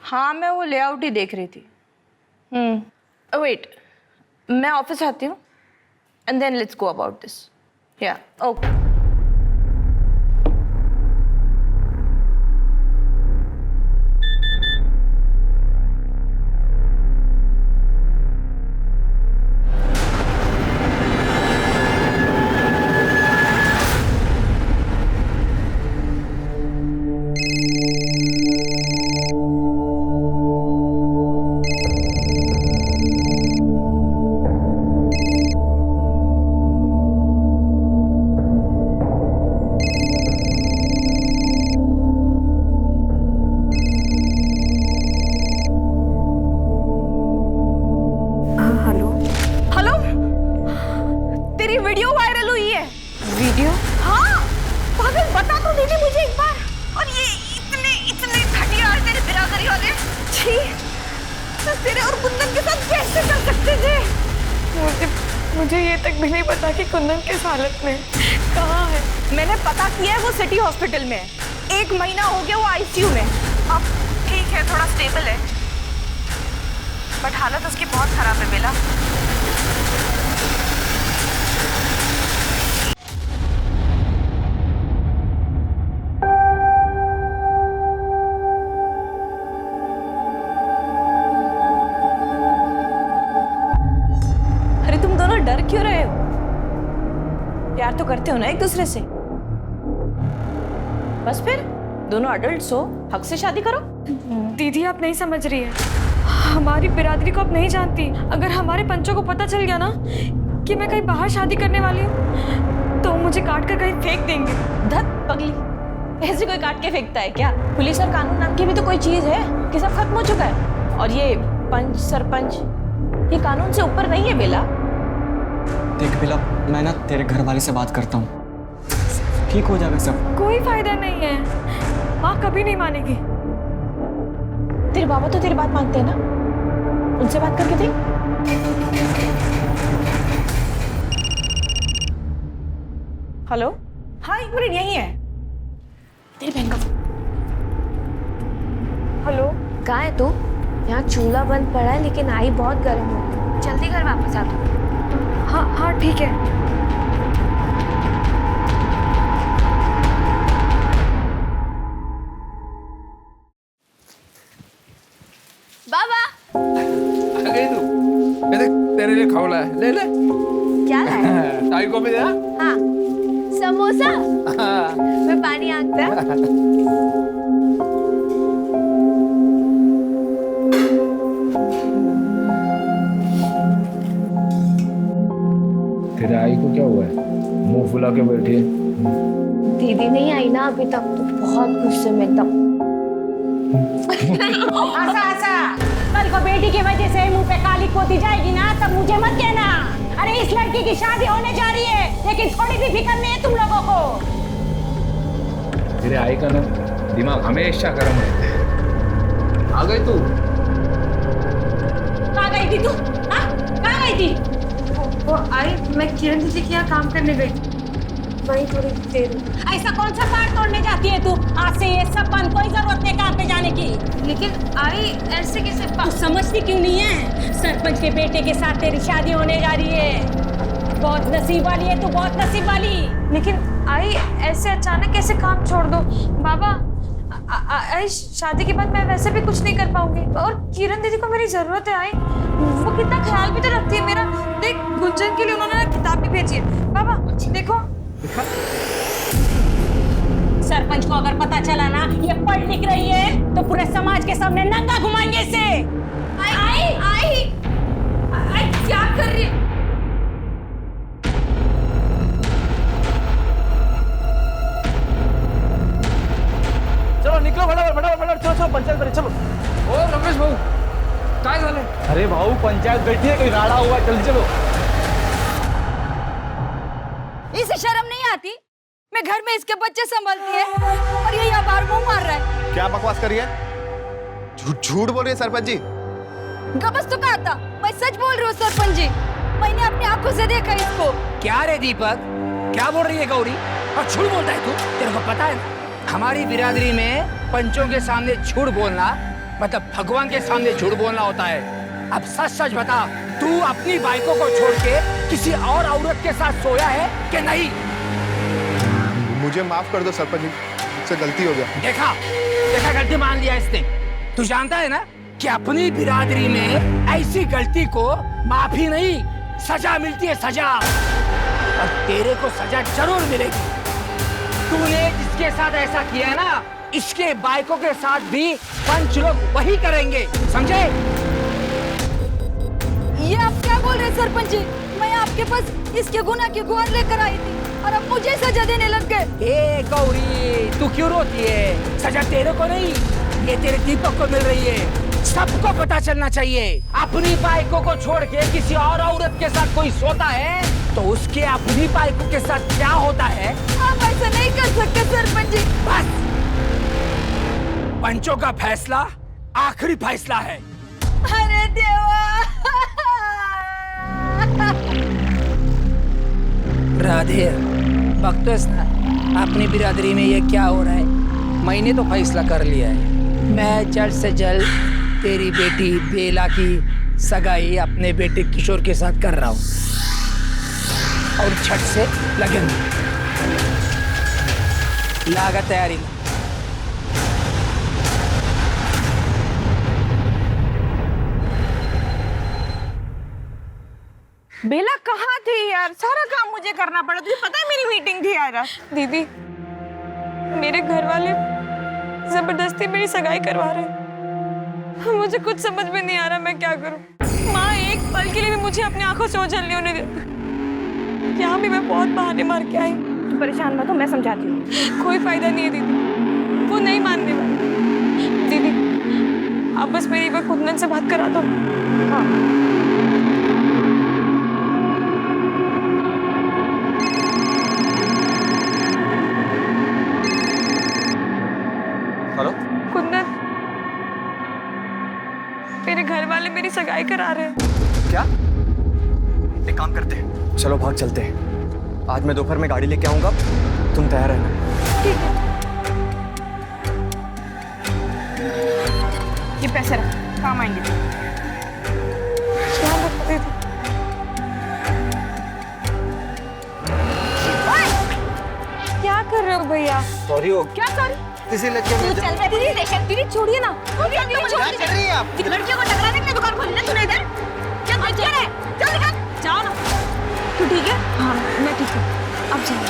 हाँ, मैं वो लेआउट ही देख रही थी। वेट, मैं ऑफिस आती हूँ and then let's go about this. Yeah okay. Video viral हुई है। वीडियो? हाँ, पागल बता तो दीदी मुझे एक बार। और ये इतने इतने घटिया है तेरे बिरादरी वाले। छी, तो तेरे और कुंदन के साथ कैसे कर सकते थे? मुझे ये तक भी नहीं पता कि कुंदन किस हालत में कहाँ है। मैंने पता किया है, वो सिटी हॉस्पिटल में है। 1 महीना हो गया वो आईसीयू में। अब ठीक है, थोड़ा स्टेबल है, बट हालत उसकी बहुत खराब है बेला। डर क्यों रहे हो? प्यार तो करते हो ना एक दूसरे से। बस फिर दोनों अडल्ट्स हो, हक से शादी करो। दीदी आप नहीं समझ रही है, हमारी बिरादरी को आप नहीं जानती। अगर हमारे पंचों को पता चल गया ना कि मैं कहीं बाहर शादी करने वाली हूँ तो मुझे काट कर कहीं फेंक देंगे। धत पगली, ऐसे कोई काट के फेंकता है क्या? पुलिस और कानून नाम की भी तो कोई चीज है कि सब खत्म हो चुका है। और ये पंच सरपंच, ये कानून से ऊपर नहीं है बेला। देख बेला, मैं ना तेरे घर वाले से बात करता हूँ, ठीक हो जाएगा सब। कोई फायदा नहीं है, माँ कभी नहीं मानेगी। तेरे बाबा तो तेरी बात मानते हैं ना, उनसे बात करके देख। हेलो, हाँ 1 मिनट, यही है तेरी बहन का। हेलो, कहाँ है तू? यहाँ चूल्हा बंद पड़ा है लेकिन आई बहुत गर्म हो। जल्दी घर वापस आ तू। हाँ हाँ ठीक है। बाबा आ गई तू? ये देख तेरे लिए खौला है, ले ले। क्या है? ताई को भी दे। हाँ, समोसा। मैं पानी आंकता। तेरे आई को क्या हुआ है? मुंह फुला के बैठी है। दीदी नहीं आई ना अभी तक, तो बहुत गुस्से में तब। आशा आशा, कल को बेटी की वजह से मुंह पे काली पोती जाएगी ना, तब मुझे मत कहना। अरे इस लड़की की शादी होने जा रही है, लेकिन थोड़ी भी फिक्र नहीं है तुम लोगों को। तेरे आई का ना दिमाग हमेशा गर्म रहता है। आ गई तू? कहाँ गई थी तू? हाँ, कहाँ गई थी? वो आई, मैं किरण दीदी के यहाँ काम करने गई थी, वही थोड़ी देर। ऐसा कौन सा कार्ड तोड़ने जाती है तू? आज से ये सब बंद, कोई जरूरत नहीं काम पे जाने की। लेकिन आई ऐसे कैसे? तू समझती क्यों नहीं है? सरपंच के बेटे के साथ तेरी शादी होने जा रही है। बहुत नसीब वाली है तू, बहुत नसीब वाली। लेकिन आई ऐसे अचानक कैसे काम छोड़ दो? बाबा, आई शादी के बाद मैं वैसे भी कुछ नहीं कर पाऊंगी, और किरण दीदी को मेरी जरूरत है। आई वो कितना ख्याल भी तो रखती है मेरा। देख, गुंजन के लिए उन्होंने किताब भी भेजी है। बाबा देखो। सरपंच को अगर पता चला ना ये पढ़ लिख रही है तो पूरे समाज के सामने नंगा घुमाएंगे इसे। आई आई आई क्या कर रही है? चलो निकलो, फटाफट चलो पंचायत बरी, चलो। ओ रमेश भाऊ, काय झालं? अरे भाऊ, पंचायत बैठी है, कोई राड़ा हुआ, जल्दी चलो। इसे शर्म नहीं आती? मैं घर में इसके बच्चे संभालती है और ये यहाँ बाहर मुंह मार रहा है। क्या बकवास कर रही है? झूठ बोल रही है सरपंच जी। गबस तो कहा था, मैं सच बोल रही हूँ सरपंच जी। मैंने अपनी आंखों से देखा इसको। क्या रे दीपक, क्या बोल रही है गौरी? और झूठ बोलता है तू? तेरे को पता है हमारी बिरादरी में पंचों के सामने झूठ बोलना मतलब भगवान के सामने झूठ बोलना होता है। अब सच सच बता, तू अपनी बाइकों को छोड़ के किसी और औरत के साथ सोया है कि नहीं? मुझे माफ कर दो सरपंच जी, मुझसे गलती हो गया। देखा देखा, गलती मान लिया इसने। तू जानता है ना कि अपनी बिरादरी में ऐसी गलती को माफी नहीं, सजा मिलती है, सजा। और तेरे को सजा जरूर मिलेगी। तूने जिसके साथ ऐसा किया है ना, इसके बाइकों के साथ भी पंच लोग वही करेंगे, समझे? ये आप क्या बोल रहे हैं सरपंच जी? मैं आपके पास इसके गुनाह की गुहार लेकर आई थी और अब मुझे सजा देने लग गए। ए गौरी, तू क्यों रोती है? सजा तेरे को नहीं, ये तेरे दीपक को मिल रही है। सबको पता चलना चाहिए, अपनी बाइकों को छोड़ के किसी और औरत के साथ कोई सोता है तो उसके अपनी बाइकों के साथ क्या होता है। आप ऐसा नहीं कर सकते सरपंच जी। बस, पंचों का फैसला आखिरी फैसला है। अरे देवा। राधे, बख्तोस ना, अपनी बिरादरी में ये क्या हो रहा है? मैंने तो फैसला कर लिया है। मैं जल्द से जल्द तेरी बेटी बेला की सगाई अपने बेटे किशोर के साथ कर रहा हूँ और छठ से लगन लागा तैयारी। बेला कहाँ थी यार? सारा काम मुझे करना पड़ा। तुझे पता है मेरी मीटिंग थी यार। दीदी, मेरे घर वाले जबरदस्ती मेरी सगाई करवा रहे हैं। मुझे कुछ समझ में नहीं आ रहा मैं क्या करूं। माँ एक पल के लिए भी मुझे अपनी आंखों से ओझल नहीं होने देती। यहाँ भी मैं बहुत बहाने मार के आई। तू परेशान मत हो, मैं समझाती हूँ। कोई फायदा नहीं है दीदी, वो नहीं मानने वाले। दीदी, आप बस मेरी एक बार कुंदन से बात करा दो। हाँ। हेलो कुंदन, मेरे घर वाले मेरी सगाई करा रहे हैं। क्या? एक काम करते हैं, चलो भाग चलते हैं। आज मैं दोपहर में गाड़ी लेके आऊंगा, तुम तैयार रहना। ठीक है। ये पैसे रख, काम आएंगे। ध्यान रखो दीदी। क्या कर रहे हो भैया? सॉरी हो क्या सॉरी? किसी लड़के तू चल रही दीदी, लेकिन दीदी छोड़िए ना। दीदी चल रही है आप? लड़कियों को टकराने के लिए दुकान खोली ना तूने इधर? क्या बच्चे रे? चल निकल, जाओ ना। तू ठीक है? हाँ, मैं ठीक हूँ। अब जाइए।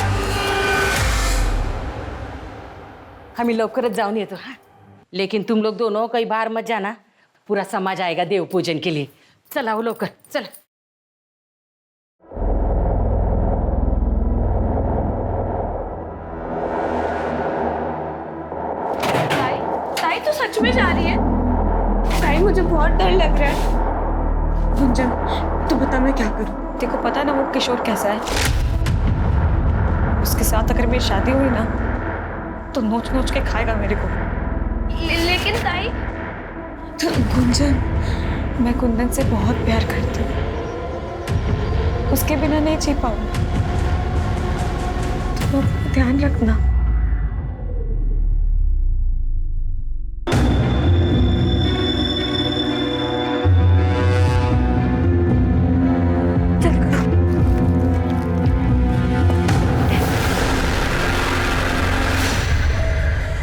हम लवकरच जाऊन येतो, लेकिन तुम लोग दोनों कई बार मत जाना, पूरा समाज आएगा देव पूजन के लिए। चला हो लवकर, चल। ताई तो सच में जा रही है? ताई मुझे बहुत डर लग रहा है। गुंजन, तू बता मैं क्या करूं? देखो पता ना वो किशोर कैसा है। उसके साथ अगर मेरी शादी हुई ना तो नोच नोच के खाएगा मेरे को। लेकिन ताई, तो गुंजन, मैं कुंदन से बहुत प्यार करती हूँ। उसके बिना नहीं जी पाऊंगी। तो ध्यान रखना।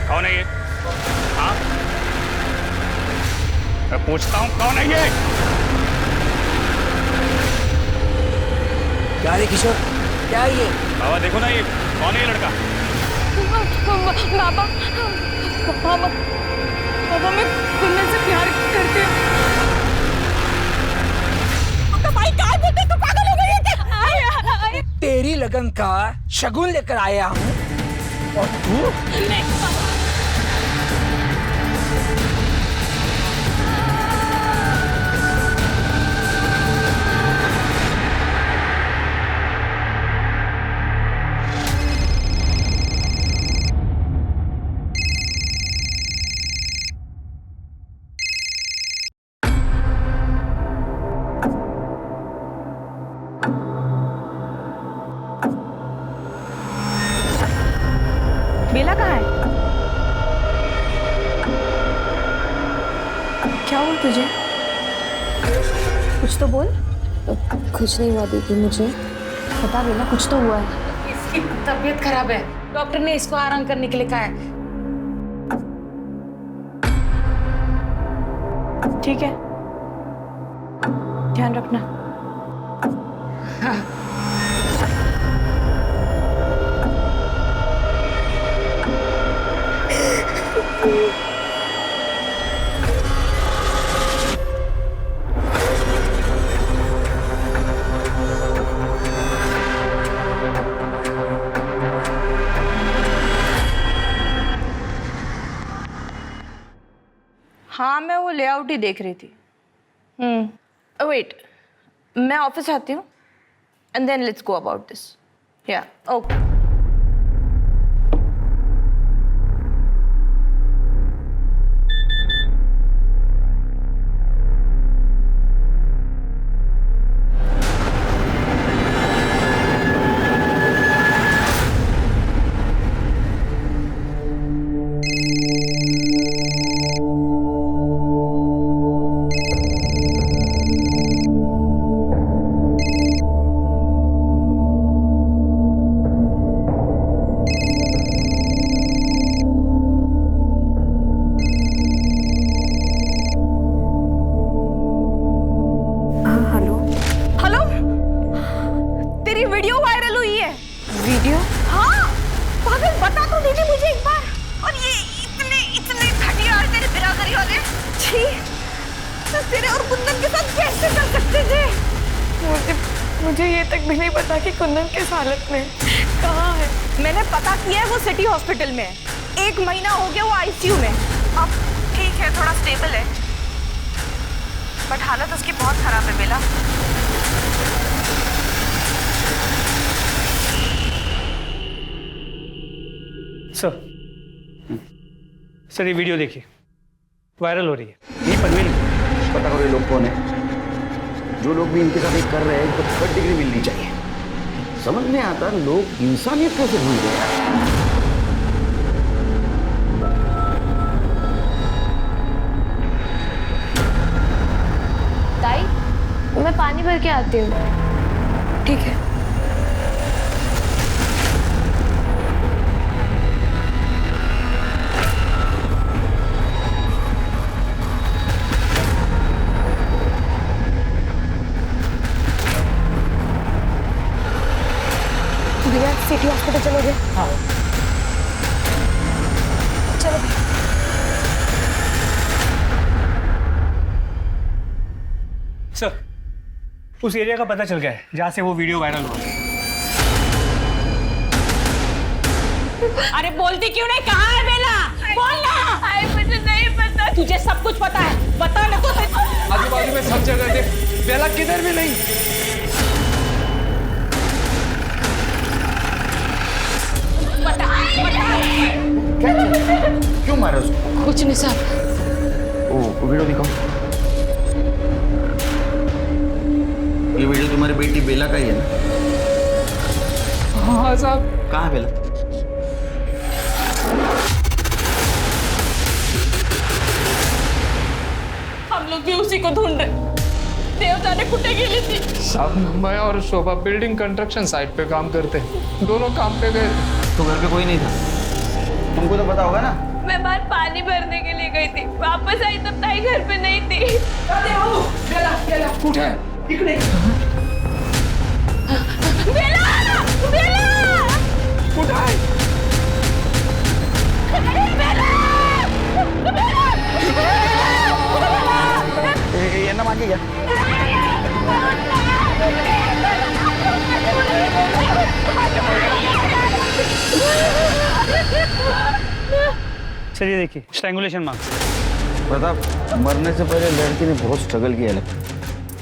कौन है ये? हाँ, मैं पूछता हूँ कौन है ये? क्या रे किशोर, क्या है ये? बाबा देखो ना, ये कौन है ये लड़का? बाबा, बाबा, बाबा मैं कुंदन से प्यार करती हूँ। तो भाई क्या बोलते? तू पागल हो गई है क्या? तेरी लगन का शगुन लेकर आया हूँ और तू? बेला कहाँ है? क्या हुआ तुझे? कुछ तो बोल। कुछ नहीं हुआ दीदी मुझे। बता बेला, कुछ तो हुआ है। इसकी तबीयत खराब है, डॉक्टर ने इसको आराम करने के लिए कहा है। ठीक है, ध्यान रखना। हाँ, मैं वो लेआउट ही देख रही थी। वेट, मैं ऑफिस आती हूँ and then let's go about this. Yeah okay. तेरे और कुंदन के साथ कैसे कर सकते थे? मुझे ये तक भी नहीं पता कि कुंदन किस हालत में कहाँ है। मैंने पता किया है, वो सिटी हॉस्पिटल में है। 1 महीना हो गया वो आईसीयू में। अब ठीक है, थोड़ा स्टेबल है, बट हालत उसकी बहुत खराब है बेला। सर ये वीडियो देखिए, वायरल हो रही है। ये पनवेल पता करो ये लोग कौन है। जो लोग भी इनके साथ ये कर रहे हैं इनको 3rd डिग्री मिलनी चाहिए। समझ नहीं आता लोग इंसानियत कैसे भूल गए यार। ताई, मैं पानी भर के आती हूँ। ठीक है। सिटी हॉस्पिटल चलोगे? हाँ चलो। सर, उस एरिया का पता चल गया है जहाँ से वो वीडियो वायरल हुआ। अरे बोलती क्यों नहीं? कहाँ है बेला? बोलना। मुझे नहीं पता। तुझे सब कुछ पता है, बता ना। तो आजू बाजू में सब जगह देख, बेला किधर भी नहीं। क्यों मारा उसको? कुछ नहीं सर। ओ वीडियो दिखाओ। ये वीडियो तुम्हारी बेटी बेला का ही है ना? हाँ साहब। कहाँ है बेला? हम लोग भी उसी को ढूंढ रहे। देवता ने कुटे के लिए थी। साहब, मैं और शोभा बिल्डिंग कंस्ट्रक्शन साइट पे काम करते हैं। दोनों काम पे गए। तो घर पे कोई नहीं था? तुमको तो पता होगा ना। मैं बाहर पानी भरने के लिए गई थी, वापस आई तब ताई घर पे नहीं थी। उठे बेला! बेला! उठाए। ये ना मांगी क्या? सर ये देखिए, स्ट्रैंगुलेशन मार्क्स। प्रताप, मरने से पहले लड़की ने बहुत स्ट्रगल किया लगता है।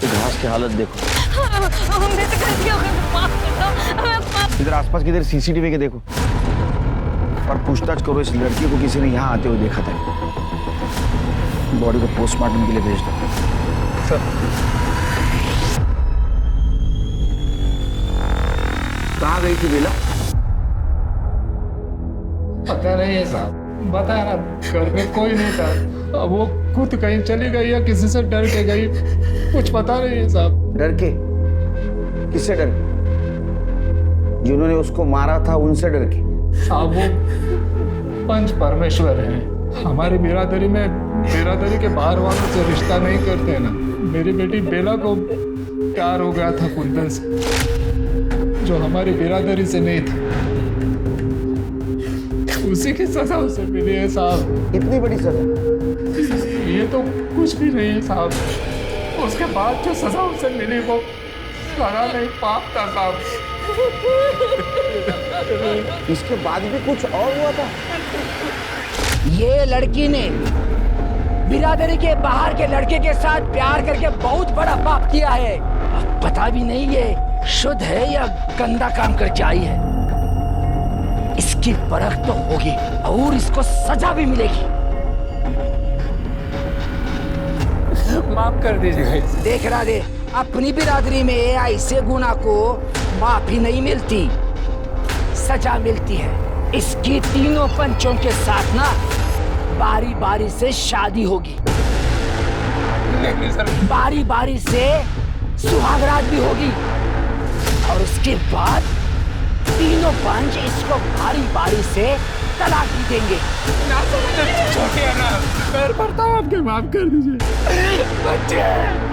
तो घास की हालत देखो। इधर आसपास किधर सीसीटीवी के देखो और पूछताछ करो। इस लड़की को किसी ने यहाँ आते हुए देखा था। बॉडी को पोस्टमार्टम के लिए भेज दो। सर कहाँ गई थी बेला? पता नहीं है साहब, बताया ना घर में कोई नहीं था। अब वो खुद कहीं चली गई या किसी से डर के गई, कुछ पता नहीं है साहब। डर के? किससे डर के? जिन्होंने उसको मारा था उनसे डर के? साहब वो पंच परमेश्वर हैं। हमारी बिरादरी के बाहर वालों से रिश्ता नहीं करते ना। मेरी बेटी बेला को प्यार हो गया था कुंदन से, जो हमारी बिरादरी से नहीं था। उसी की सजा उसे मिली है साहब। इतनी बड़ी सजा? ये तो कुछ भी नहीं है साहब। उसके बाद जो सजा उसे मिली वो लगा नहीं पाप था साहब। इसके बाद भी कुछ और हुआ था? ये लड़की ने बिरादरी के बाहर के लड़के के साथ प्यार करके बहुत बड़ा पाप किया है। अब पता भी नहीं ये शुद्ध है या गंदा काम करके आई है। इसकी परख तो होगी और इसको सजा भी मिलेगी। माफ कर दीजिएगा। देख राधे, अपनी बिरादरी में ऐसे गुनाह को माफी नहीं मिलती, सजा मिलती है। इसकी तीनों पंचों के साथ ना बारी बारी से शादी होगी, बारी बारी से सुहागरात भी होगी, और उसके बाद तीनों पंच इसको बारी बारी से तलाक भी देंगे। छोटे ना, पैर पड़ता हूँ आपके, माफ कर दीजिए। बच्चे,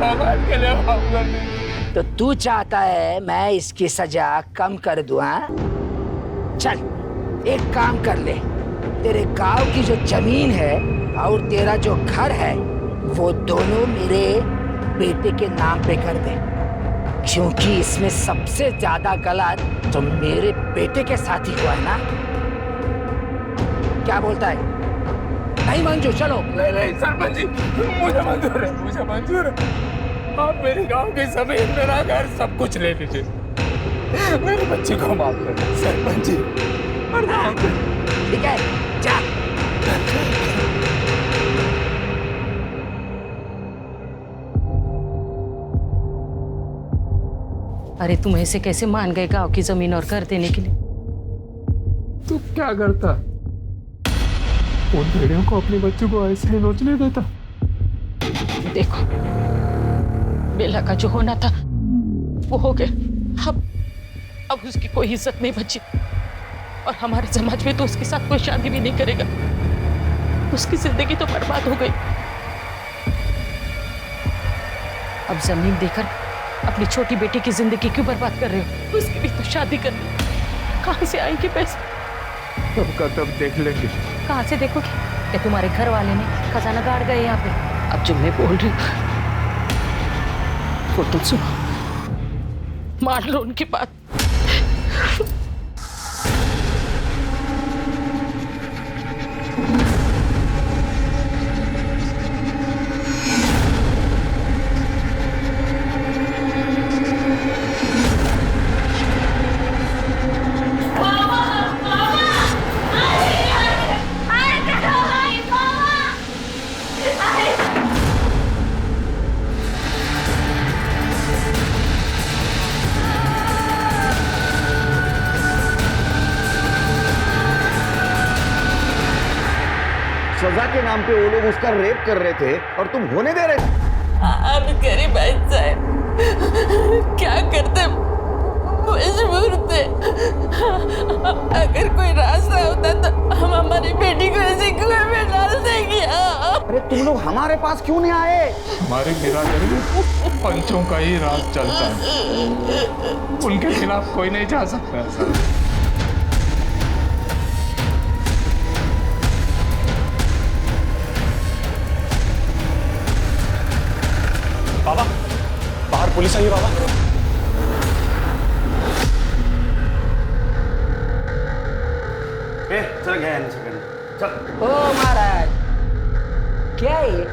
भगवान के लिए माफ कर दीजिए। तो तू चाहता है मैं इसकी सजा कम कर दूं? हाँ, चल एक काम कर ले। तेरे गांव की जो जमीन है और तेरा जो घर है वो दोनों मेरे बेटे के नाम पे कर दे, क्योंकि इसमें सबसे ज्यादा गलत तो मेरे बेटे के साथ ही हुआ है ना। क्या बोलता है? नहीं मंजूर? चलो। नहीं सरपंच जी, मुझे मंजूर है, मुझे मंजूर है। आप मेरे गांव की जमीन, मेरा घर, सब कुछ ले लीजिए। मेरे बच्चे को माफ कर दो सरपंच जी। ठीक है, जा। अरे तुम ऐसे कैसे मान गए गांव की जमीन और घर देने के लिए? तू क्या करता? उन भेड़ियों को अपने बच्चों को ऐसे ही नोचने देता? देखो, बेला का जो होना था वो हो गया। अब उसकी कोई इज्जत नहीं बची, और हमारे समाज में तो उसके साथ कोई शादी भी नहीं करेगा। उसकी जिंदगी तो बर्बाद हो गई। अब जमीन देकर अपनी छोटी बेटी की जिंदगी क्यों बर्बाद कर रहे हो? उसकी भी तो शादी करनी, कहाँ से आएंगे पैसे? तब का तब देख लेंगे। कहाँ से देखोगे? क्या तुम्हारे घर वाले ने खजाना गाड़ गए यहाँ पे? अब जो मैं बोल रही हूँ वो तुम सुनो, मान लो उनकी बात। सजा के नाम पे वो लोग उसका रेप कर रहे थे और तुम होने दे रहे थे? आप गरीब साहब क्या करते, मजबूर थे। अगर कोई रास्ता होता तो हम हमारी बेटी को ऐसे कुएं में डाल देंगे। अरे तुम लोग हमारे पास क्यों नहीं आए? हमारे बिरादरी में पंचों का ही राज चलता है, उनके खिलाफ कोई नहीं जा सकता है सर। बाबा, बाहर पुलिस आई है बाबा। चल गया चल। ओ महाराज, क्या है ये?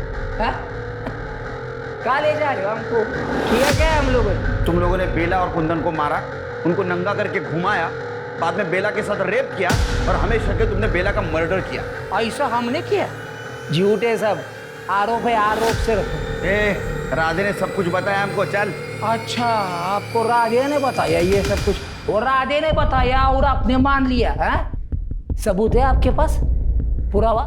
कहाँ ले जा रहे हो हमको? किया क्या है हम लोगों ने? तुम लोगों ने बेला और कुंदन को मारा, उनको नंगा करके घुमाया, बाद में बेला के साथ रेप किया और हमें शक है तुमने बेला का मर्डर किया। ऐसा हमने किया? झूठे सब आरोप है, आरोप सिर्फ। राधे ने सब कुछ बताया हमको। चल। अच्छा, आपको राधे ने बताया ये सब कुछ? और राधे ने बताया और आपने मान लिया है? सबूत है आपके पास? पुरावा?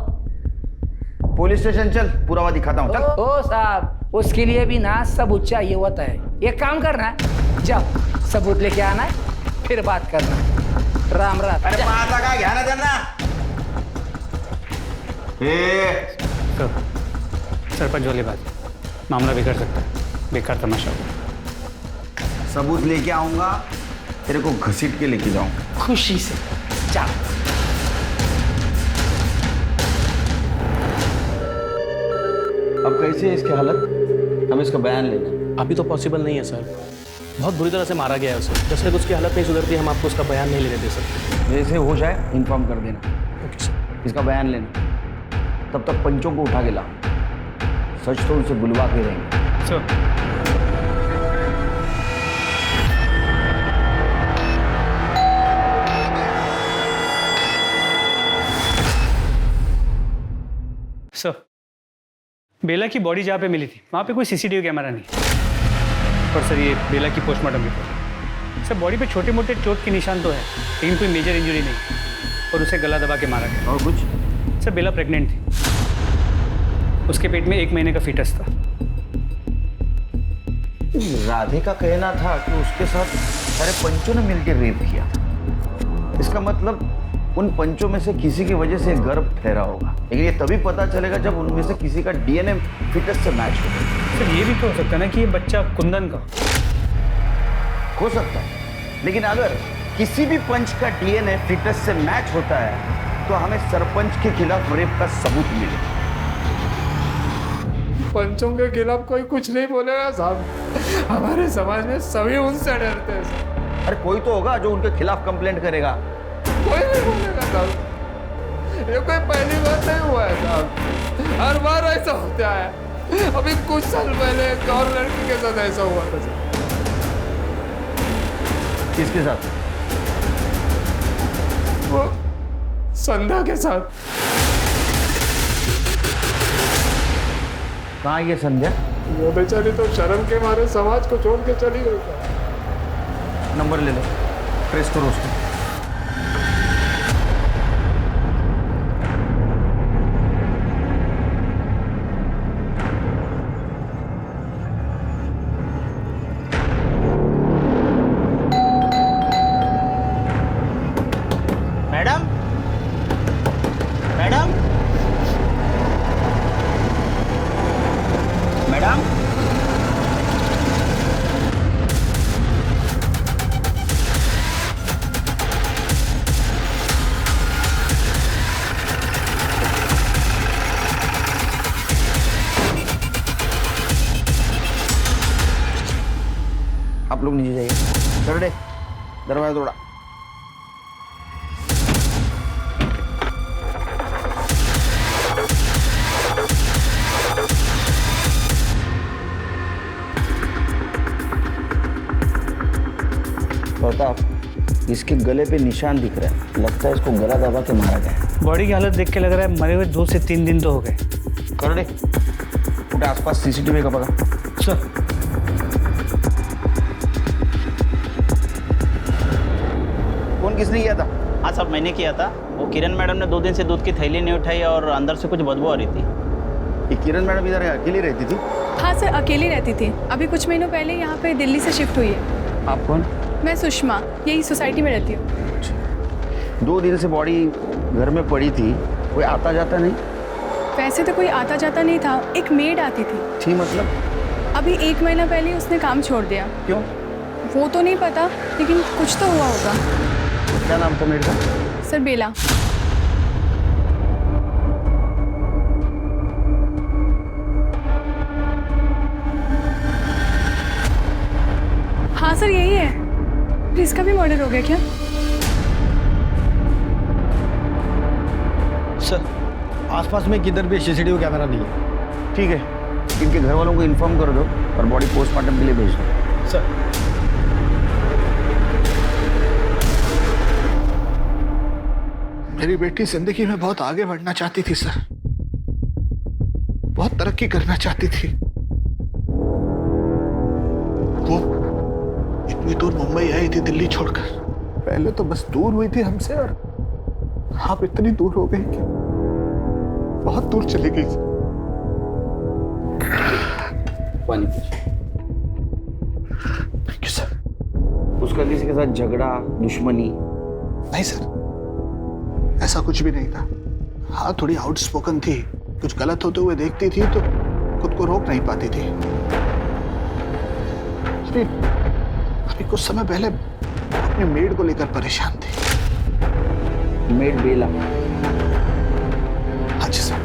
पुलिस स्टेशन चल, पुरावा दिखाता हूँ। चल। ओ साहब, उसके लिए भी ना सबूत चाहिए होता है। एक काम करना, जाओ सबूत लेके आना है, फिर बात करना। राम राम। अरे माता का ध्यान देना। सरपंच वाली बात, मामला बिगड़ सकता है, बेकार तमाशा होगा। सबूत लेके आऊंगा, तेरे को घसीट के लेके जाऊंगा। खुशी से जाओ। अब कैसी है इसकी हालत? हम इसका बयान लेना। अभी तो पॉसिबल नहीं है सर, बहुत बुरी तरह से मारा गया है उसे। जब तक उसकी हालत नहीं सुधरती हम आपको उसका बयान नहीं लेने दे सकते। जैसे हो जाए इन्फॉर्म कर देना। Okay sir. इसका बयान लेना, तब तक पंचों को उठा के ला। सच तो उनसे बुलवा के रहेंगे। सर सर, बेला की बॉडी जहाँ पे मिली थी वहाँ पे कोई सीसीटीवी कैमरा नहीं। और सर ये बेला की पोस्टमार्टम रिपोर्ट, सर बॉडी पे छोटे मोटे चोट के निशान तो है, लेकिन कोई मेजर इंजरी नहीं। और उसे गला दबा के मारा गया। और कुछ? सर बेला प्रेग्नेंट थी, उसके पेट में 1 महीने का फीटस था। राधे का कहना था कि उसके साथ सारे पंचों ने मिलकर रेप किया। इसका मतलब उन पंचों में से किसी की वजह से गर्भ ठहरा होगा, लेकिन ये तभी पता चलेगा जब उनमें से किसी का डीएनए फिटस से मैच होगा। सर ये भी तो हो सकता है ना कि ये बच्चा कुंदन का हो सकता है, लेकिन अगर किसी भी पंच का डीएनए फिटस से मैच होता है तो हमें सरपंच के खिलाफ रेप का सबूत मिलेगा। पंचों के खिलाफ कोई कुछ नहीं बोलेगा साहब, हमारे समाज में सभी उनसे डरते हैं साहब। अरे कोई तो होगा जो उनके खिलाफ कंप्लेंट करेगा। कोई नहीं बोलेगा साहब, ये कोई पहली बार नहीं हुआ है साहब, हर बार ऐसा होता है। अभी कुछ साल पहले एक और लड़की के साथ ऐसा हुआ था साहब। किसके साथ? वो संध्या के साथ। कहाँ ये संध्या? वो बेचारी तो शर्म के मारे समाज को छोड़ के चली गई था। नंबर ले लो, ट्रेस करो उसको। मैडम, मैडम, मैडम, आप लोग नीचे जाइए। कर दे, दरवाजा तोड़ा। प्रताप, इसके गले पे निशान दिख रहा है, लगता है इसको गला दबा के मारा गया है। बॉडी की हालत देख के लग रहा है मरे हुए 2 से 3 दिन तो हो गए। कर दे, उठ आसपास सीसीटीवी का पता। सर फोन किसने किया था? हाँ साहब मैंने किया था। वो किरण मैडम ने 2 दिन से दूध की थैली नहीं उठाई और अंदर से कुछ बदबू आ रही थी। ये किरण मैडम इधर अकेली रहती थी? हाँ सर, अकेली रहती थी। अभी कुछ महीनों पहले यहाँ पे दिल्ली से शिफ्ट हुई है। आप कौन? मैं सुषमा, यही सोसाइटी में रहती हूँ। 2 दिन से बॉडी घर में पड़ी थी, कोई आता जाता नहीं? वैसे तो कोई आता जाता नहीं था, एक मेड आती थी। थी मतलब? अभी 1 महीना पहले उसने काम छोड़ दिया। क्यों? वो तो नहीं पता, लेकिन कुछ तो हुआ होगा। क्या नाम था मेड का? सर बेला। हाँ सर यही है। इसका भी मर्डर हो गया क्या? सर आसपास में किधर भी सीसीटीवी कैमरा नहीं है। ठीक है, इनके घर वालों को इन्फॉर्म कर दो और बॉडी पोस्टमार्टम के लिए भेज दो। सर मेरी बेटी जिंदगी में बहुत आगे बढ़ना चाहती थी सर, बहुत तरक्की करना चाहती थी। वो इतनी दूर मुंबई आई थी दिल्ली छोड़कर। पहले तो बस दूर हुई थी हमसे और आप इतनी दूर हो गई कि बहुत दूर चली गई। पानी पी। Thank you sir. उसका किसी के साथ झगड़ा, दुश्मनी? नहीं सर, ऐसा कुछ भी नहीं था। हाँ, थोड़ी आउटस्पोकन थी, कुछ गलत होते हुए देखती थी तो खुद को रोक नहीं पाती थी। अभी कुछ समय पहले अपने मेड को लेकर परेशान थी। मेड बेला? हाँ जी सर।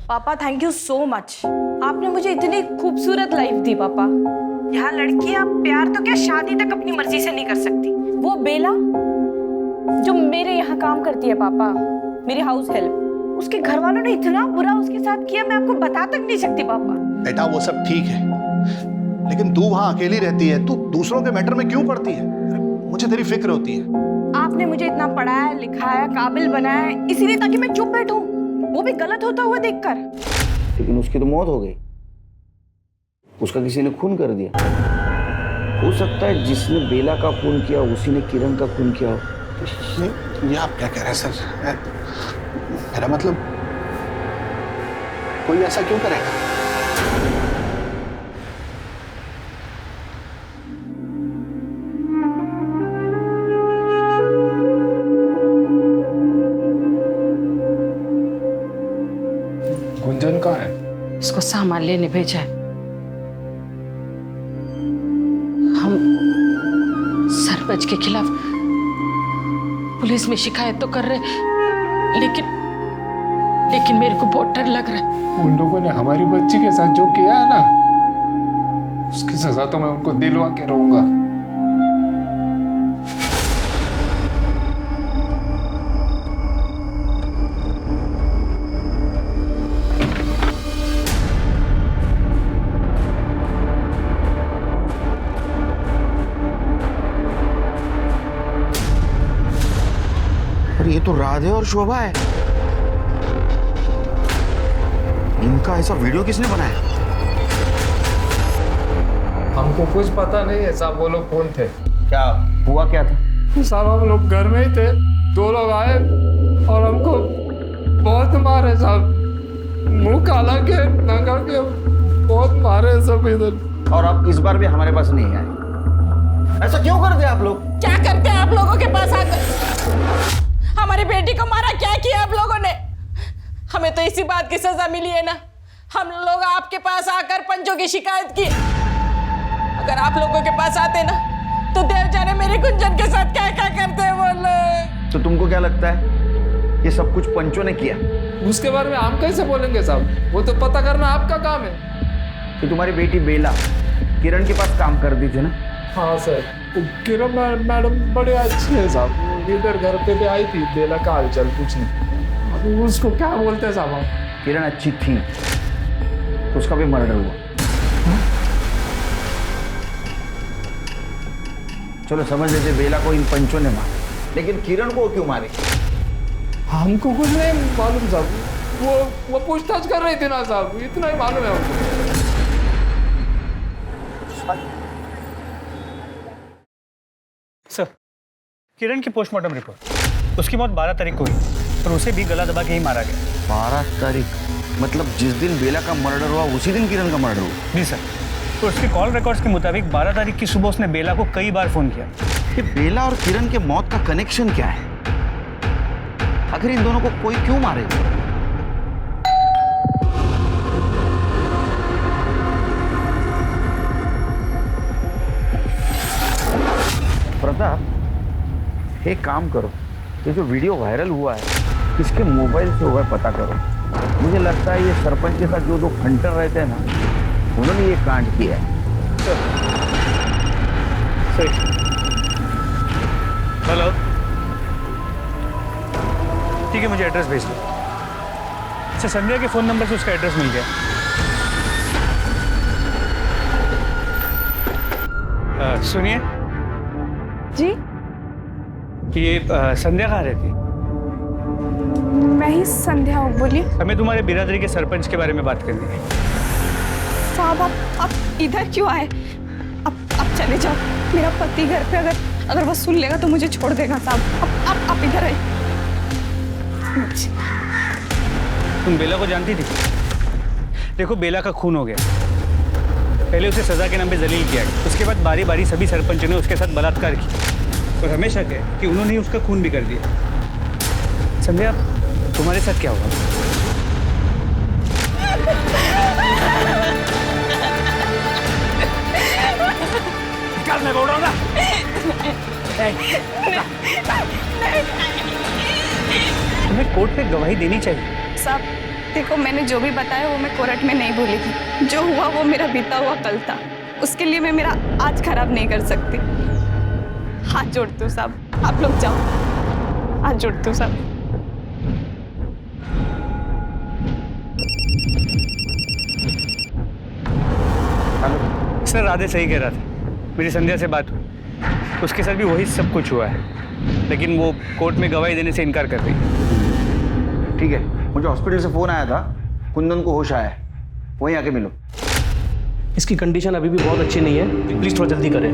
पापा थैंक यू सो मच, आपने मुझे इतनी खूबसूरत लाइफ दी पापा। यहाँ लड़कियां प्यार तो क्या शादी तक अपनी मर्जी से नहीं कर सकती। वो बेला जो मेरे यहाँ काम करती है पापा, मेरी हाउस हेल्प, उसके घर वालों ने इतना बुरा उसके साथ किया, मैं आपको बता तक नहीं सकती पापा। बेटा वो सब ठीक है, लेकिन तू वहां अकेली रहती है, तू दूसरों के मैटर में क्यों पड़ती है? मुझे तेरी फिक्र होती है। आपने मुझे इतना पढ़ाया लिखाया, काबिल बनाया, इसीलिए ताकि मैं चुप बैठूं, वो भी गलत होता हुआ देखकर। लेकिन उसकी तो मौत हो गई, उसका किसी ने खून कर दिया। हो सकता है जिसने बेला का खून किया उसी ने किरण का खून किया हो। ये आप क्या कह रहे हैं सर? मेरा मतलब कोई ऐसा क्यों करेगा? गुंजन कहाँ है? इसको सामान लेने भेजा है। हम सरपंच के खिलाफ पुलिस में शिकायत तो कर रहे, लेकिन मेरे को बहुत डर लग रहा है। उन लोगों ने हमारी बच्ची के साथ जो किया है ना, उसकी सजा तो मैं उनको दिलवा के रहूंगा। ये तो राधे और शोभा है। इनका ऐसा वीडियो किसने बनाया? हमको कुछ पता नहीं है साहब, वो लोग कौन थे? क्या हुआ क्या था? साहब हम लोग घर में ही थे, दो लोग आए और हमको बहुत मारे साहब, मुंह काला के नंगा के बहुत मारे सब इधर। और आप इस बार भी हमारे पास नहीं आए, ऐसा क्यों करते आप लोग? क्या करते हैं आप लोगों के पास आकर? हमारी बेटी को मारा, क्या किया आप लोगों ने? हमें तो इसी बात की सजा मिली है ना, हम लोग आपके पास आकर पंचों की शिकायत की। अगर आप लोगों के पास आते ना तो देव जाने मेरे गुंजन के साथ क्या क्या करते हैं वो लोग। तो तुमको क्या लगता है ये सब कुछ पंचों ने किया? उसके बारे में हम कैसे बोलेंगे साहब, वो तो पता करना आपका काम है। कि तुम्हारी बेटी बेला किरण के पास काम कर दी थी ना? हाँ सर, किरण मैडम बड़े अच्छी है साहब, इधर घर पे भी आई थी बेला का हालचाल पूछने। अभी उसको क्या बोलते हैं साहब? किरण अच्छी थी तो उसका भी मर्डर हुआ। चलो समझ लेते बेला को इन पंचों ने मारा, लेकिन किरण को क्यों मारे? हमको कुछ नहीं मालूम साहब, वो पूछताछ कर रही थी ना साहब, इतना ही मालूम है हमको। सर, किरण की पोस्टमार्टम रिपोर्ट, उसकी मौत 12 तारीख को हुई और उसे भी गला दबा के ही मारा गया। 12 तारीख मतलब जिस दिन बेला का मर्डर हुआ उसी दिन किरण का मर्डर हुआ? जी सर, तो उसके कॉल रिकॉर्ड्स के मुताबिक 12 तारीख की सुबह उसने बेला को कई बार फोन किया। कि बेला और किरण के मौत का कनेक्शन क्या है? आखिर इन दोनों को कोई क्यों मारेगा? प्रताप एक काम करो, ये जो वीडियो वायरल हुआ है किसके मोबाइल से हुआ है पता करो। मुझे लगता है ये सरपंच के साथ जो दो हंटर रहते हैं ना, उन्होंने ये कांड किया है। हेलो, ठीक है, मुझे एड्रेस भेज दो। अच्छा, संध्या के फोन नंबर से उसका एड्रेस मिल गया। सुनिए जी, ये संध्या कहाँ रहती? मैं ही संध्या हूँ, बोलिए। हमें तुम्हारे बिरादरी के सरपंच के बारे में बात करनी है। साहब आप इधर क्यों आए? आप चले जाओ, मेरा पति घर पे अगर वो सुन लेगा तो मुझे छोड़ देगा साहब। आप इधर आइए। तुम बेला को जानती थी? देखो बेला का खून हो गया, पहले उसे सजा के नाम पे जलील किया गया, उसके बाद बारी बारी सभी सरपंचों ने उसके साथ बलात्कार किया और हमें शक है कि उन्होंने ही उसका खून भी कर दिया। संध्या, तुम्हारे साथ क्या हुआ? निकाल, मैं बोल रहा हूँ ना। तुम्हें कोर्ट में गवाही देनी चाहिए। साहब देखो, मैंने जो भी बताया वो मैं कोर्ट में नहीं भूलेगी। जो हुआ वो मेरा बीता हुआ कल था, उसके लिए मैं मेरा आज खराब नहीं कर सकती। हाथ जोड़ती हूँ साहब, आप लोग जाओ। हाथ जोड़ती हूँ साहब। सर, राधे सही कह रहा था। मेरी संध्या से बात हुई, उसके साथ भी वही सब कुछ हुआ है, लेकिन वो कोर्ट में गवाही देने से इनकार कर रही है। ठीक है, मुझे हॉस्पिटल से फोन आया था, कुंदन को होश आया है, वहीं आके मिलो। इसकी कंडीशन अभी भी बहुत अच्छी नहीं है, प्लीज थोड़ा जल्दी करें।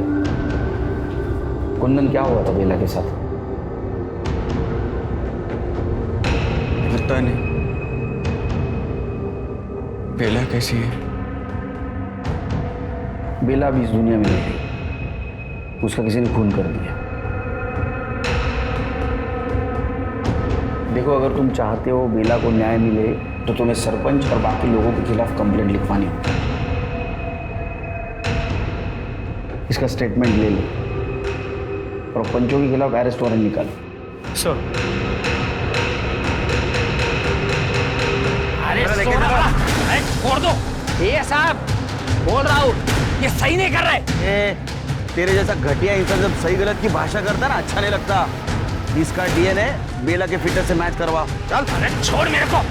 कुंदन, क्या हुआ था बेला के साथ? पता नहीं। बेला कैसी है? बेला भी इस दुनिया में नहीं, उसका किसी ने खून कर दिया। देखो, अगर तुम चाहते हो बेला को न्याय मिले तो तुम्हें सरपंच और बाकी लोगों के खिलाफ कंप्लेंट लिखवानी होगी। इसका स्टेटमेंट ले लो और पंचों के खिलाफ अरेस्ट वारंट निकालो। सर, अरे छोड़ दो। ये साहब बोल रहा हूँ, ये सही नहीं कर रहे। तेरे जैसा घटिया इंसान जब सही गलत की भाषा करता ना, अच्छा नहीं लगता। इसका डीएनए बेला के फिटर से मैच करवा। चल। अरे छोड़ मेरे को।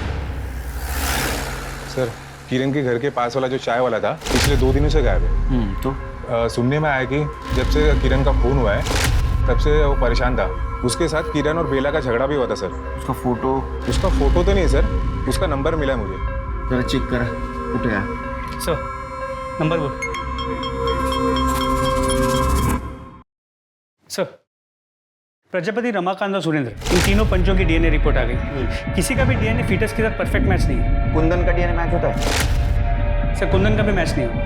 सर, किरण के घर के पास वाला जो चाय वाला था, पिछले 2 दिनों से गायब है। तो सुनने में आया कि जब से किरण का खून हुआ है तब से वो परेशान था। उसके साथ किरण और बेला का झगड़ा भी हुआ था सर। उसका फोटो तो नहीं सर, उसका नंबर मिला मुझे। जरा चेक कर, उठ गया। सर, नंबर बोल। सर, प्रजापति, रमाकांत और सुरेंद्र, इन तीनों पंचों की डीएनए रिपोर्ट आ गई। किसी का भी डीएनए फीटस के साथ परफेक्ट मैच नहीं है। कुंदन का डीएनए मैच होता है? सर, कुंदन का भी मैच नहीं हुआ,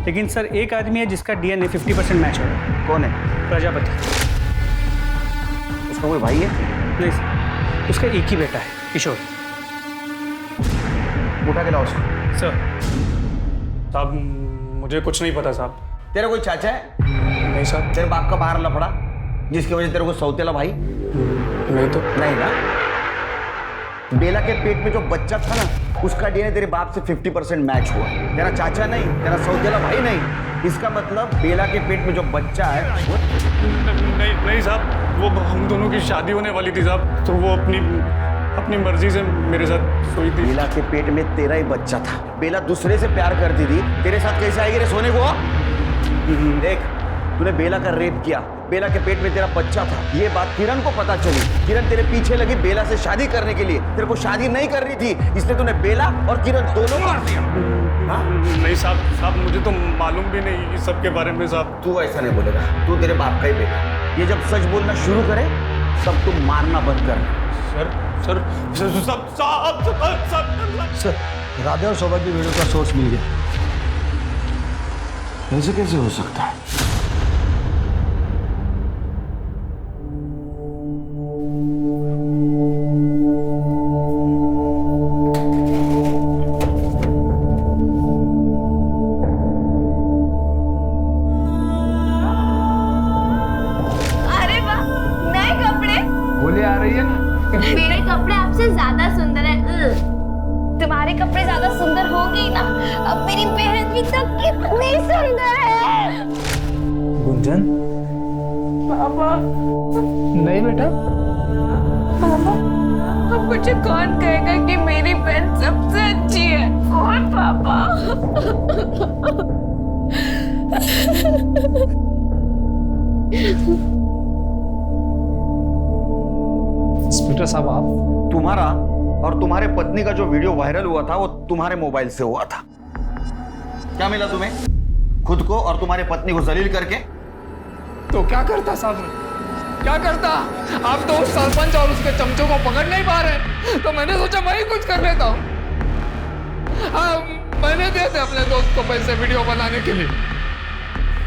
लेकिन सर एक आदमी है जिसका डीएनए 50% मैच हो रहा है। कौन है? प्रजापति। उसका कोई भाई है? नहीं सर, उसका एक ही बेटा है, किशोर। उठा के लाओ उसको। सर। साहब, मुझे कुछ नहीं पता साहब। तेरा कोई चाचा है? नहीं साहब। तेरे बाप का बाहर लफड़ा जिसकी वजह से तेरे को सौतेला भाई? नहीं तो। नहीं ना? बेला के पेट में जो बच्चा था ना, उसका डीएनए तेरे बाप से 50% मैच हुआ। तेरा चाचा नहीं, तेरा सौतेला भाई नहीं। इसका मतलब बेला के पेट में जो बच्चा है वो... नहीं साहब, वो हम दोनों की शादी होने वाली थी साहब, तो वो अपनी मर्जी से मेरे साथ सोई थी। बेला के पेट में तेरा ही बच्चा था। बेला दूसरे से प्यार करती थी, तेरे साथ कैसे आएगी रे सोने को? देख, तूने बेला का रेप किया, बेला के पेट में तेरा बच्चा था। ये बात किरण को पता चली। किरण तेरे पीछे लगी बेला से शादी करने के लिए। तेरे को शादी नहीं करनी थी, इसलिए तूने बेला और किरण दोनों को मार दिया। नहीं साहब, मुझे तो मालूम भी नहीं इस सब के बारे में साहब। तू ऐसा नहीं बोलेगा, तू तेरे बाप का ही बेटा। ये जब सच बोलना शुरू करे तब तुम मारना बंद कर। सर, राधे और सौभाग्य वीडियो का सोर्स मिल गया। ऐसे कैसे हो सकता है? अरे वाह, नए कपड़े। बोले आ रही है ना? मेरे कपड़े आपसे ज्यादा सुंदर है। तुम्हारे कपड़े ज्यादा सुंदर हो गई ना, अब मेरी बहन भी तो कितनी सुंदर है। गुंजन? पापा। नहीं बेटा। पापा, अब मुझे कौन कहेगा कि मेरी बहन सबसे अच्छी है? कौन पापा? इंस्पेक्टर साहब, आप? तुम्हारा और तुम्हारे पत्नी का जो वीडियो वायरल हुआ था वो तुम्हारे मोबाइल से हुआ था। क्या मिला तुम्हें? खुद को और तुम्हारी पत्नी को जलील करके। तो क्या करता साहब, क्या करता? आप तो उस सरपंच और उसके चमचों को पकड़ नहीं पा रहे, तो मैंने सोचा मैं ही कुछ कर लेता हूँ। मैंने दिए थे अपने दोस्त को पैसे वीडियो बनाने के लिए।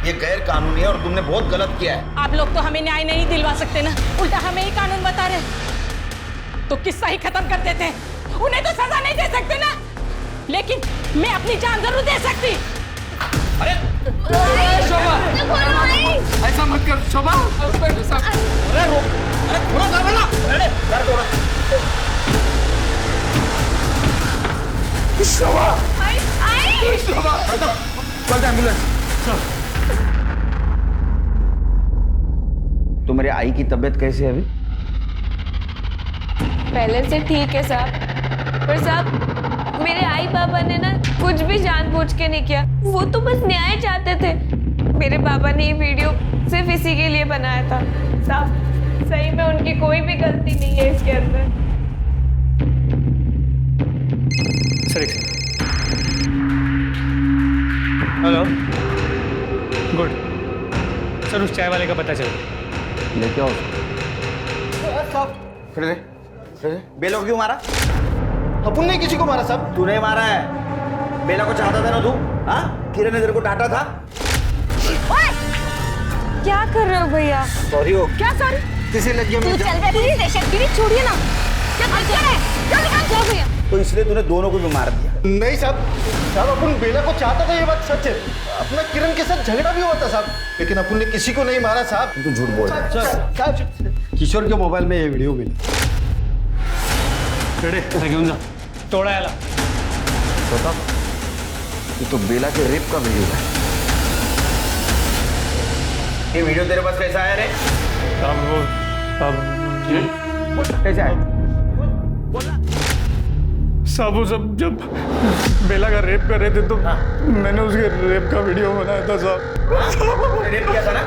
ये गैर कानूनी है और तुमने बहुत गलत किया है। आप लोग तो हमें न्याय नहीं दिलवा सकते ना, उल्टा हमें ही कानून बता रहे। तो किस्सा ही खत्म कर देते, उन्हें तो सजा नहीं दे सकते ना, लेकिन मैं अपनी जान जरूर दे सकती। अरे शोभा, ऐसा मत कर शोभा। अरे रोक, अरे थोड़ा सा बोला। अरे शोभा, शोभा, कल एम्बुलेंस। तुम्हारे आई की तबीयत कैसी है अभी? पहले से ठीक है साहब, पर साहब मेरे आई पापा ने ना कुछ भी जानबूझ के नहीं किया, वो तो बस न्याय चाहते थे। मेरे पापा ने ये वीडियो सिर्फ इसी के लिए बनाया था साहब, सही में उनकी कोई भी गलती नहीं है इसके अंदर। सर हेलो, गुड सर, उस चाय वाले का पता चला। लेके आओ। खड़े रहे। बेला को क्यों मारा? अपन ने किसी को मारा साहब। तूने मारा है। बेला को चाहता था ना तू? हाँ, किरण ने तेरे को डांटा था। क्या कर रहे हो भैया? सॉरी हो। क्या सॉरी? किसी लगी तू चल रहा है, दहशतगिरी छोड़िए ना। क्या कर रहे हैं? चल भैया। तो इसलिए तूने दोनों को भी मार दिया। नहीं साहब, साहब अपन बेला को चाहता था, ये बात सच है। अपना किरण के साथ झगड़ा भी हुआ था साहब, लेकिन अपन ने किसी को नहीं मारा साहब। तू झूठ बोल रहा है। साहब, किशोर के मोबाइल में ये वीडियो मिली। घेऊन जा, तोड़ा याला। ये तो बेला के रेप का वीडियो है। ये वीडियो तेरे पास कैसा आया रे? कैसे आया? साहब वो जब बेला का रेप कर रहे थे तो मैंने उसके रेप का वीडियो बनाया था साहब। रेप किया था ना?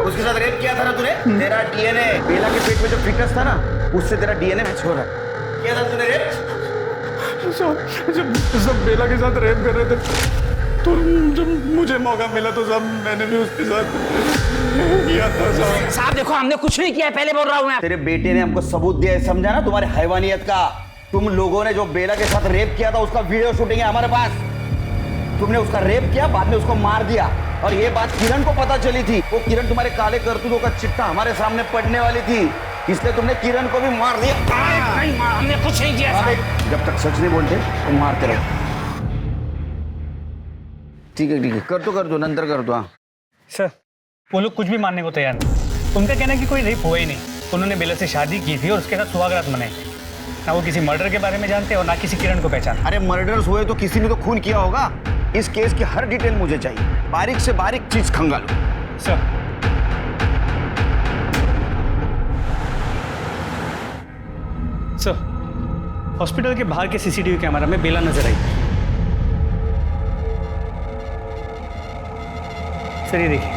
उसके साथ रेप किया था ना तूने? तेरा डीएनए बेला के पेट में जो फिटनेस था ना, उससे तेरा डीएनए मैच हो रहा है। किया था तूने रेप? जब बेला के साथ रेप कर रहे थे तो जब मुझे मौका मिला तो साहब मैंने भी उसके साथ किया था साहब। साहब देखो, हमने कुछ नहीं किया है, पहले बोल रहा हूँ मैं। तेरे बेटे ने हमको सबूत दिया है, समझा ना, तुम्हारे हैवानियत का। तुम लोगों ने जो बेला के साथ रेप किया था उसका वीडियो शूटिंग है हमारे पास। तुमने उसका रेप किया, बाद में उसको मार दिया, और ये बात किरण को पता चली थी। वो किरण तुम्हारे काले करतूतों का चिट्ठा हमारे सामने पड़ने वाली थी, इसलिए तुमने किरण को भी मार दिया। नहीं, हमने कुछ नहीं किया साहब। जब तक सच नहीं बोलते तो मारते रहो। ठीक है, कर दो, नंतर कर दो। हाँ सर, वो लोग कुछ भी मानने को तैयार नहीं। उनका कहना है कि कोई रेप हुआ ही नहीं, उन्होंने बेला से शादी की थी और उसके साथ सुहागरात मनाई। ना वो किसी मर्डर के बारे में जानते और ना किसी किरण को पहचान। अरे मर्डर्स हुए तो किसी ने तो खून किया होगा। इस केस की हर डिटेल मुझे चाहिए, बारीक से बारीक चीज खंगालो। सर हॉस्पिटल के बाहर के सीसीटीवी कैमरा में बेला नजर आई। सर ये देखिए।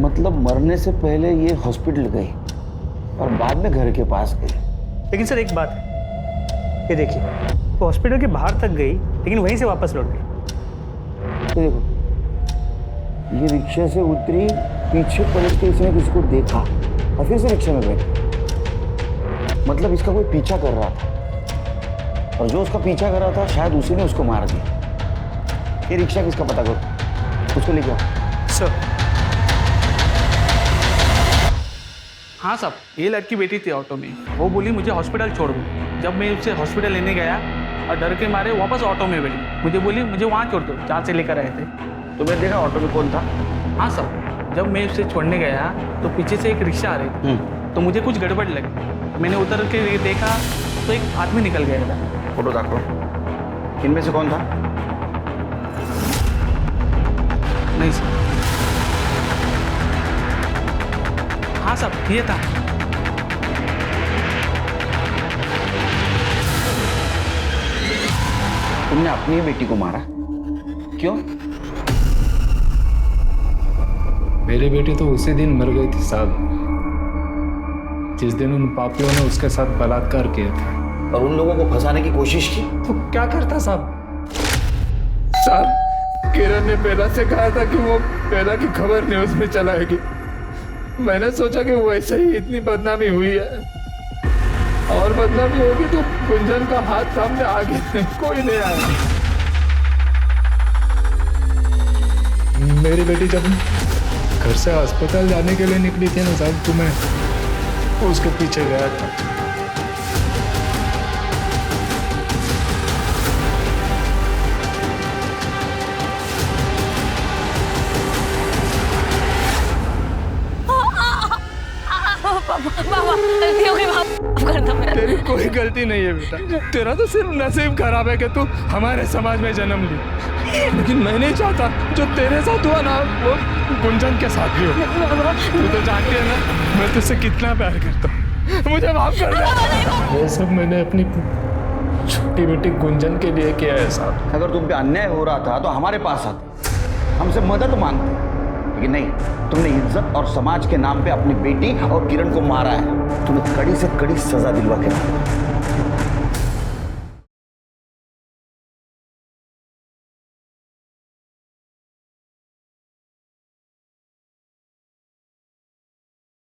मतलब मरने से पहले ये हॉस्पिटल गई और बाद में घर के पास गई। लेकिन सर एक बात है, ये देखिए, वो हॉस्पिटल के बाहर तक गई लेकिन वहीं से वापस लौट गई। देखो, ये रिक्शा से उतरी, पीछे पलट के इसने किसको देखा और फिर से रिक्शा में बैठी। मतलब इसका कोई पीछा कर रहा था, और जो उसका पीछा कर रहा था शायद उसी ने उसको मार दिया। ये रिक्शा किसका पता करो, उसको लेके आओ। सर हाँ साहब, ये लड़की बैठी थी ऑटो में, वो बोली मुझे हॉस्पिटल छोड़ दो। जब मैं उसे हॉस्पिटल लेने गया और डर के मारे वापस ऑटो में बैठी, मुझे बोली मुझे वहाँ छोड़ दो जहाँ से लेकर आए थे। तुमने देखा ऑटो में कौन था? हाँ साहब, जब मैं उसे छोड़ने गया तो पीछे से एक रिक्शा आ रही थी, तो मुझे कुछ गड़बड़ लगी। मैंने उतर के देखा तो एक आदमी निकल गया था। फोटो देखो, इनमें से कौन था? नहीं सर। हाँ साहब, ये था। तुमने अपनी ही बेटी को मारा, क्यों? मेरी बेटी तो उसी दिन मर गई थी साहब, जिस दिन उन पापियों ने उसके साथ बलात्कार किया था। और उन लोगों को फंसाने की कोशिश की तो क्या करता साहब? साहब, किरण ने बेला से कहा था कि वो बेला की खबर न्यूज में चलाएगी। मैंने सोचा कि वैसे ही इतनी बदनामी हुई है, और बदनामी होगी तो गुंजन का हाथ सामने आगे कोई नहीं आया। मेरी बेटी जब घर से अस्पताल जाने के लिए निकली थी ना साहब, तो मैं उसके पीछे गया था। बाबा गलती हो गई, माफ कर दो मेरा। तेरी कोई गलती नहीं है बेटा, तेरा तो सिर्फ नसीब खराब है कि तू हमारे समाज में जन्म ली। लेकिन मैं नहीं चाहता जो तेरे साथ हुआ ना वो गुंजन के साथ भी हो। तू तो जानती है ना मैं तुझसे कितना प्यार करता हूँ, मुझे माफ कर दे। ये सब मैंने अपनी छोटी बेटी गुंजन के लिए किया है साहब। अगर तुम पे अन्याय हो रहा था तो हमारे पास आते, हमसे मदद मांगते, लेकिन नहीं, तुमने इज्जत और समाज के नाम पे अपनी बेटी और किरण को मारा है। तुम्हें कड़ी से कड़ी सजा दिलवा के